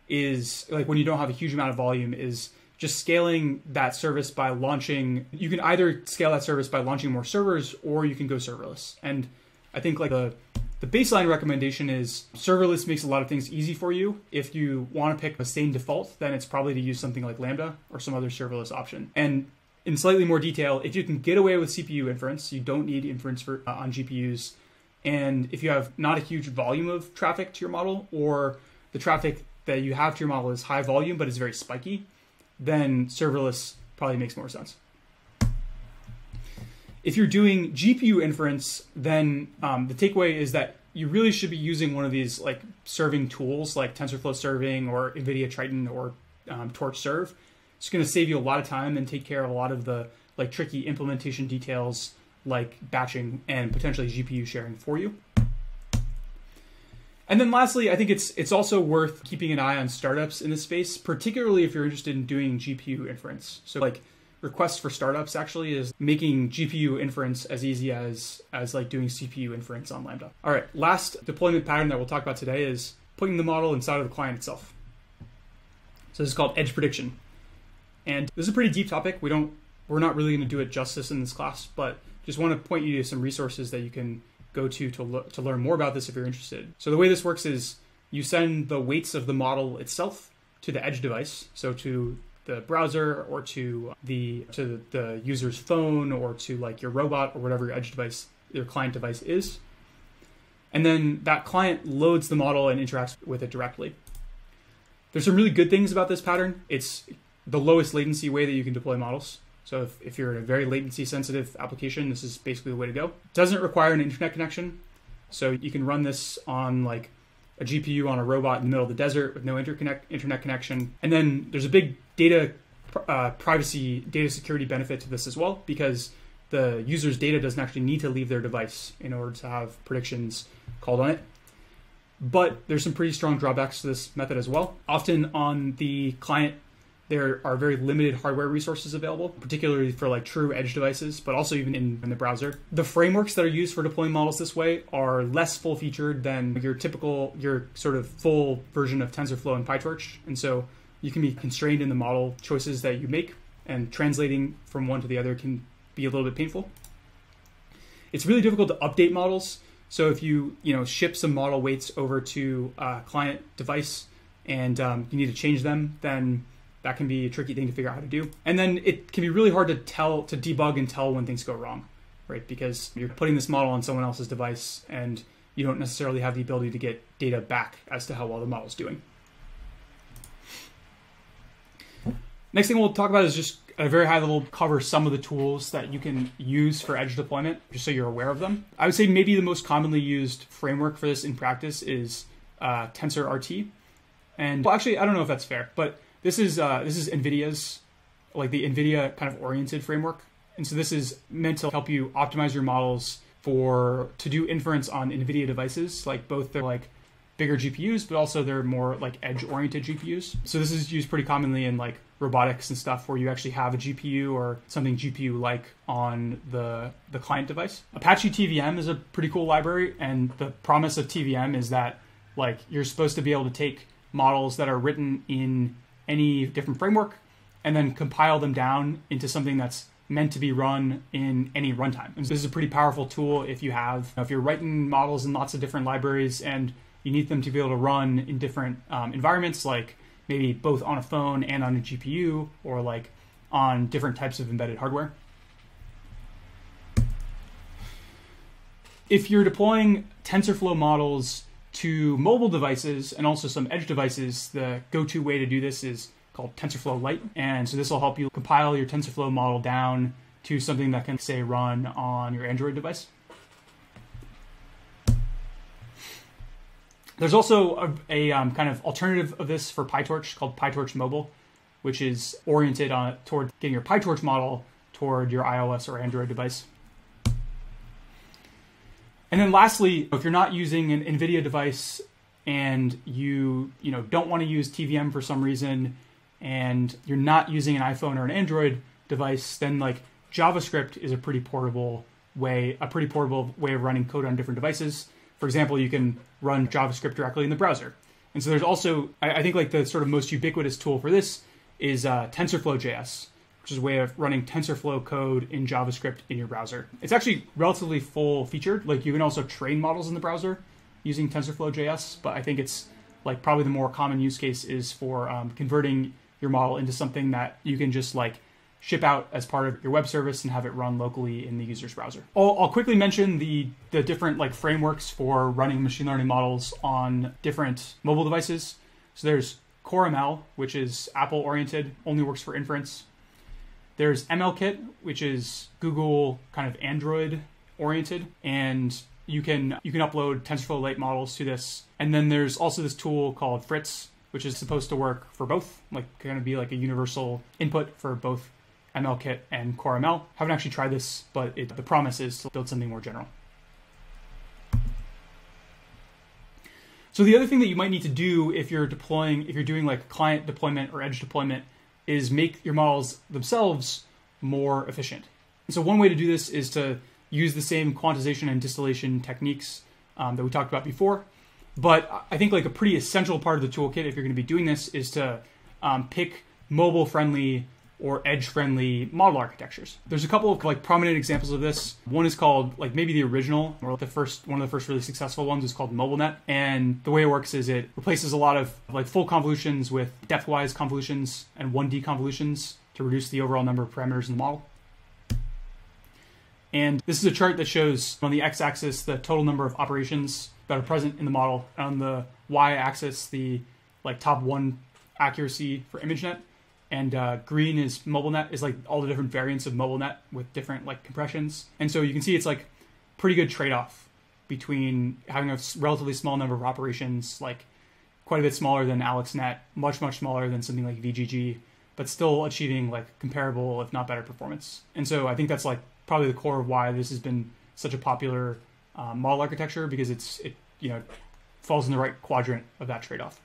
is like when you don't have a huge amount of volume, is just scaling that service by launching. You can either scale that service by launching more servers, or you can go serverless. And I think like the baseline recommendation is serverless makes a lot of things easy for you. If you want to pick a same default, then it's probably to use something like Lambda or some other serverless option. And in slightly more detail, if you can get away with CPU inference, you don't need inference on GPUs. And if you have not a huge volume of traffic to your model, or the traffic that you have to your model is high volume but is very spiky, then serverless probably makes more sense. If you're doing GPU inference, then the takeaway is that you really should be using one of these like serving tools like TensorFlow Serving or NVIDIA Triton or Torch Serve. It's going to save you a lot of time and take care of a lot of the like tricky implementation details like batching and potentially GPU sharing for you. And then lastly, I think it's also worth keeping an eye on startups in this space, particularly if you're interested in doing GPU inference. So like requests for startups actually is making GPU inference as easy as like doing CPU inference on Lambda. All right, last deployment pattern that we'll talk about today is putting the model inside of the client itself. So this is called edge prediction. And this is a pretty deep topic. We're not really going to do it justice in this class, but just want to point you to some resources that you can go to learn more about this if you're interested. So the way this works is you send the weights of the model itself to the edge device, so to the browser or to the user's phone or to like your robot or whatever your edge device, your client device is. And then that client loads the model and interacts with it directly. There's some really good things about this pattern. It's the lowest latency way that you can deploy models. So if you're in a very latency sensitive application, this is basically the way to go. It doesn't require an internet connection. So you can run this on like a GPU on a robot in the middle of the desert with no internet connection. And then there's a big data privacy, data security benefit to this as well, because the user's data doesn't actually need to leave their device in order to have predictions called on it. But there's some pretty strong drawbacks to this method as well. Often on the client, there are very limited hardware resources available, particularly for like true edge devices, but also even in the browser. The frameworks that are used for deploying models this way are less full-featured than your sort of full version of TensorFlow and PyTorch. And so you can be constrained in the model choices that you make, and translating from one to the other can be a little bit painful. It's really difficult to update models. So if you ship some model weights over to a client device and you need to change them, then that can be a tricky thing to figure out how to do. And then it can be really hard to debug and tell when things go wrong, right? Because you're putting this model on someone else's device and you don't necessarily have the ability to get data back as to how well the model's doing. Next thing we'll talk about is just at a very high level, cover some of the tools that you can use for edge deployment, just so you're aware of them. I would say maybe the most commonly used framework for this in practice is TensorRT. And well, actually, I don't know if that's fair, but this is NVIDIA's, like the NVIDIA kind of oriented framework. And so this is meant to help you optimize your models to do inference on NVIDIA devices, like both their like bigger GPUs, but also they're more like edge oriented GPUs. So this is used pretty commonly in like robotics and stuff where you actually have a GPU or something GPU-like on the client device. Apache TVM is a pretty cool library, and the promise of TVM is that like you're supposed to be able to take models that are written in any different framework and then compile them down into something that's meant to be run in any runtime. And so this is a pretty powerful tool if if you're writing models in lots of different libraries and you need them to be able to run in different environments, like maybe both on a phone and on a GPU, or like on different types of embedded hardware. If you're deploying TensorFlow models to mobile devices and also some edge devices, the go-to way to do this is called TensorFlow Lite. And so this will help you compile your TensorFlow model down to something that can, say, run on your Android device. There's also a kind of alternative of this for PyTorch called PyTorch Mobile, which is oriented toward getting your PyTorch model toward your iOS or Android device. And then lastly, if you're not using an NVIDIA device and you don't want to use TVM for some reason, and you're not using an iPhone or an Android device, then like JavaScript is a pretty portable way of running code on different devices. For example, you can run JavaScript directly in the browser. And so there's also, I think like the sort of most ubiquitous tool for this is TensorFlow.js, which is a way of running TensorFlow code in JavaScript in your browser. It's actually relatively full featured. Like you can also train models in the browser using TensorFlow.js, but I think it's like probably the more common use case is for converting your model into something that you can just like ship out as part of your web service and have it run locally in the user's browser. I'll quickly mention the different like frameworks for running machine learning models on different mobile devices. So there's CoreML, which is Apple oriented, only works for inference. There's MLKit, which is Google kind of Android oriented, and you can upload TensorFlow Lite models to this. And then there's also this tool called Fritz, which is supposed to work for both, like kind of be like a universal input for both MLKit and CoreML. Haven't actually tried this, but the promise is to build something more general. So the other thing that you might need to do if you're doing like client deployment or edge deployment is make your models themselves more efficient. And so one way to do this is to use the same quantization and distillation techniques that we talked about before. But I think like a pretty essential part of the toolkit, if you're going to be doing this, is to pick mobile-friendly or edge-friendly model architectures. There's a couple of like prominent examples of this. One is called like maybe the original, or one of the first really successful ones is called MobileNet. And the way it works is it replaces a lot of like full convolutions with depth-wise convolutions and 1D convolutions to reduce the overall number of parameters in the model. And this is a chart that shows on the x-axis the total number of operations that are present in the model, and on the y-axis the like top one accuracy for ImageNet. And green is MobileNet, is like all the different variants of MobileNet with different like compressions. And so you can see it's like pretty good trade-off between having a relatively small number of operations, like quite a bit smaller than AlexNet, much smaller than something like VGG, but still achieving like comparable, if not better, performance. And so I think that's like probably the core of why this has been such a popular model architecture, because it falls in the right quadrant of that trade-off.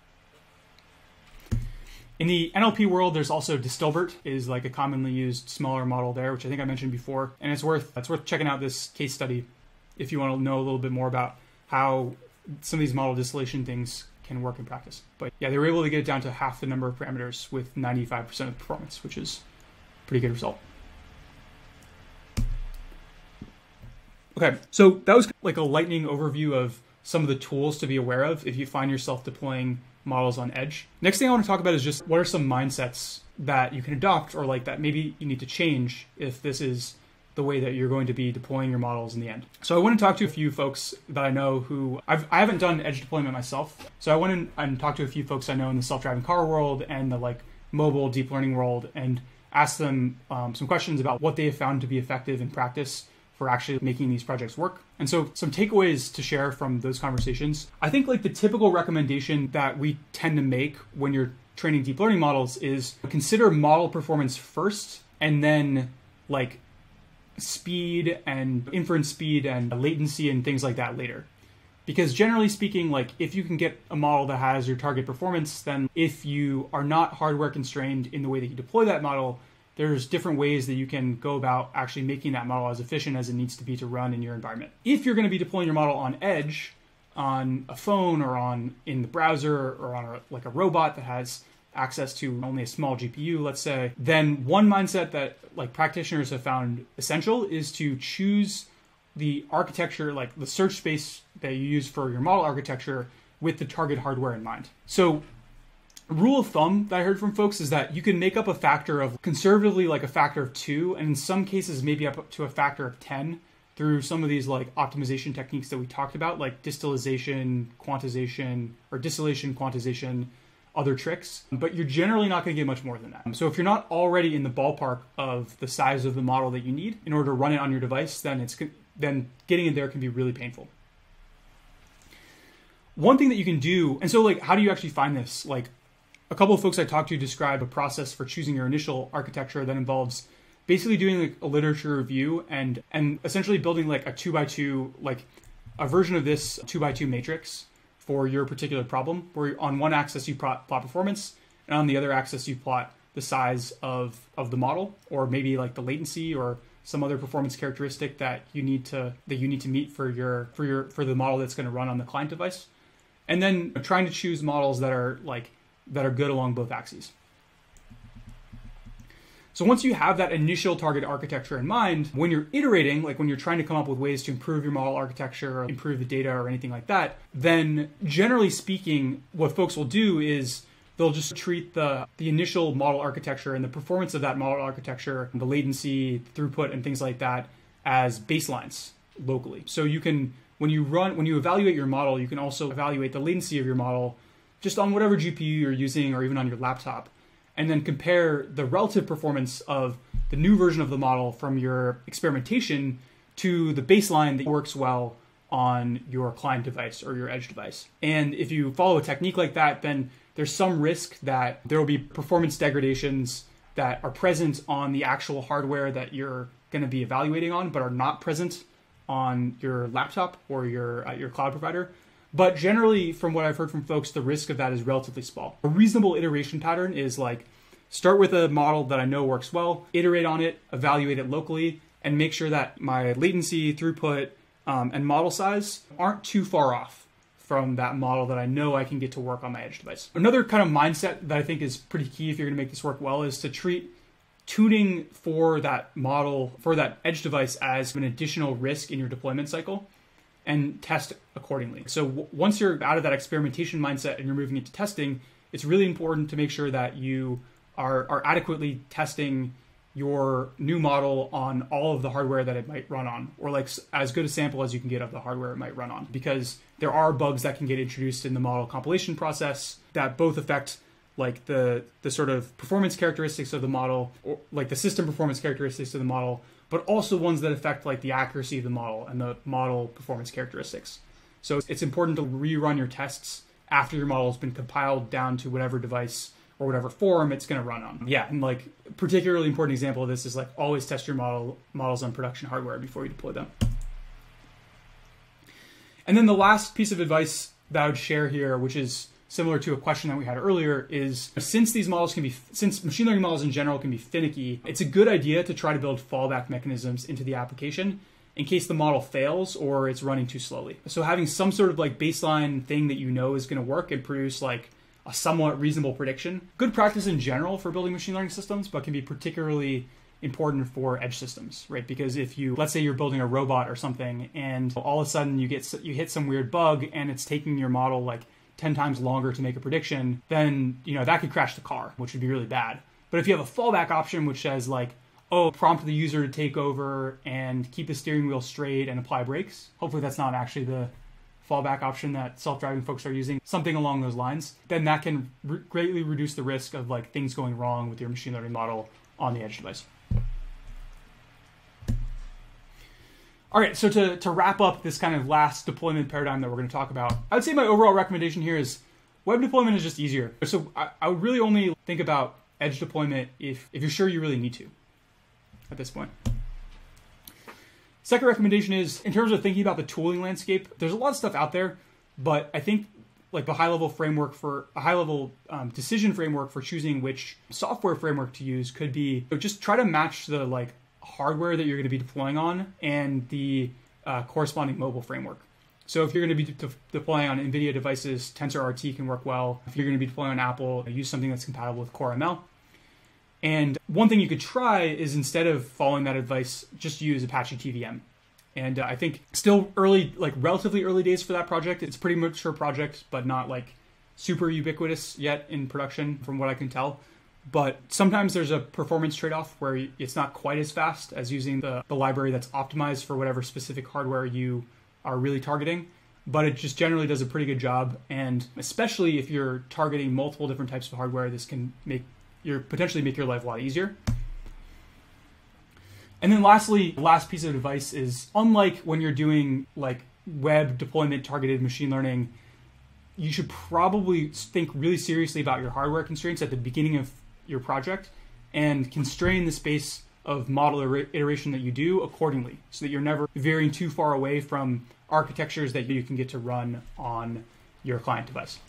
In the NLP world, there's also Distilbert, is like a commonly used smaller model there, which I think I mentioned before, and it's worth checking out this case study if you want to know a little bit more about how some of these model distillation things can work in practice. But yeah, they were able to get it down to half the number of parameters with 95% of performance, which is a pretty good result. Okay, so that was like a lightning overview of some of the tools to be aware of if you find yourself deploying models on edge. Next thing I want to talk about is just what are some mindsets that you can adopt, or like that maybe you need to change if this is the way that you're going to be deploying your models in the end. So I want to talk to a few folks that I know who I haven't done edge deployment myself. So I went and talked to a few folks I know in the self-driving car world and the like mobile deep learning world, and asked them some questions about what they have found to be effective in practice for actually making these projects work. And so some takeaways to share from those conversations. I think like the typical recommendation that we tend to make when you're training deep learning models is consider model performance first, and then like speed and inference speed and latency and things like that later. Because generally speaking, like if you can get a model that has your target performance, then if you are not hardware constrained in the way that you deploy that model, there's different ways that you can go about actually making that model as efficient as it needs to be to run in your environment. If you're going to be deploying your model on edge, on a phone or in the browser, or on like a robot that has access to only a small GPU, let's say, then one mindset that like practitioners have found essential is to choose the architecture, like the search space that you use for your model architecture, with the target hardware in mind. So rule of thumb that I heard from folks is that you can make up a factor of conservatively like a factor of 2, and in some cases maybe up to a factor of 10 through some of these like optimization techniques that we talked about, like distillation, quantization, or distillation, quantization, other tricks. But you're generally not going to get much more than that. So if you're not already in the ballpark of the size of the model that you need in order to run it on your device, then getting it there can be really painful. One thing that you can do, and so like how do you actually find this? Like a couple of folks I talked to describe a process for choosing your initial architecture that involves basically doing like a literature review and essentially building like a 2x2, like a version of this 2x2 matrix for your particular problem, where on one axis you plot performance, and on the other axis you plot the size of the model, or maybe like the latency or some other performance characteristic that you need to meet for the model that's going to run on the client device, and then trying to choose models that are good along both axes. So once you have that initial target architecture in mind, when you're iterating, like when you're trying to come up with ways to improve your model architecture or improve the data or anything like that, then generally speaking, what folks will do is they'll just treat the initial model architecture and the performance of that model architecture, the latency, throughput, and things like that as baselines locally. So you can, when you evaluate your model, you can also evaluate the latency of your model just on whatever GPU you're using, or even on your laptop, and then compare the relative performance of the new version of the model from your experimentation to the baseline that works well on your client device or your edge device. And if you follow a technique like that, then there's some risk that there will be performance degradations that are present on the actual hardware that you're going to be evaluating on, but are not present on your laptop or your cloud provider. But generally, from what I've heard from folks, the risk of that is relatively small. A reasonable iteration pattern is like start with a model that I know works well, iterate on it, evaluate it locally, and make sure that my latency, throughput, and model size aren't too far off from that model that I know I can get to work on my edge device. Another kind of mindset that I think is pretty key if you're gonna make this work well is to treat tuning for that model, for that edge device as an additional risk in your deployment cycle and test accordingly. So once you're out of that experimentation mindset and you're moving into testing, it's really important to make sure that you are adequately testing your new model on all of the hardware that it might run on, or like as good a sample as you can get of the hardware it might run on, because there are bugs that can get introduced in the model compilation process that both affect like the sort of performance characteristics of the model, or like the system performance characteristics of the model, but also ones that affect like the accuracy of the model and the model performance characteristics. So it's important to rerun your tests after your model has been compiled down to whatever device or whatever form it's going to run on. Yeah, and like particularly important example of this is like always test your models on production hardware before you deploy them. And then the last piece of advice that I would share here, which is similar to a question that we had earlier, is since machine learning models in general can be finicky, it's a good idea to try to build fallback mechanisms into the application in case the model fails or it's running too slowly. So having some sort of like baseline thing that you know is going to work and produce like a somewhat reasonable prediction. Good practice in general for building machine learning systems, but can be particularly important for edge systems, right? Because if you, let's say you're building a robot or something, and all of a sudden you hit some weird bug and it's taking your model like 10 times longer to make a prediction, then that could crash the car, which would be really bad. But if you have a fallback option which says like, oh, prompt the user to take over and keep the steering wheel straight and apply brakes. Hopefully that's not actually the fallback option that self-driving folks are using, something along those lines, then that can greatly reduce the risk of like things going wrong with your machine learning model on the edge device. All right, so to wrap up this kind of last deployment paradigm that we're going to talk about, I would say my overall recommendation here is web deployment is just easier. So I would really only think about edge deployment if you're sure you really need to at this point. Second recommendation is, in terms of thinking about the tooling landscape, there's a lot of stuff out there, but I think like the high-level framework for a high-level decision framework for choosing which software framework to use could be just try to match the like hardware that you're going to be deploying on and the corresponding mobile framework. So if you're going to be deploying on NVIDIA devices, TensorRT can work well. If you're going to be deploying on Apple, use something that's compatible with Core ML. And one thing you could try is, instead of following that advice, just use Apache TVM. And I think still early, like relatively early days for that project. It's a pretty mature project, but not like super ubiquitous yet in production from what I can tell. But sometimes there's a performance trade-off where it's not quite as fast as using the library that's optimized for whatever specific hardware you are really targeting. But it just generally does a pretty good job. And especially if you're targeting multiple different types of hardware, this can potentially make your life a lot easier. And then lastly, the last piece of advice is, unlike when you're doing like web deployment targeted machine learning, you should probably think really seriously about your hardware constraints at the beginning of your project and constrain the space of model iteration that you do accordingly, so that you're never veering too far away from architectures that you can get to run on your client device.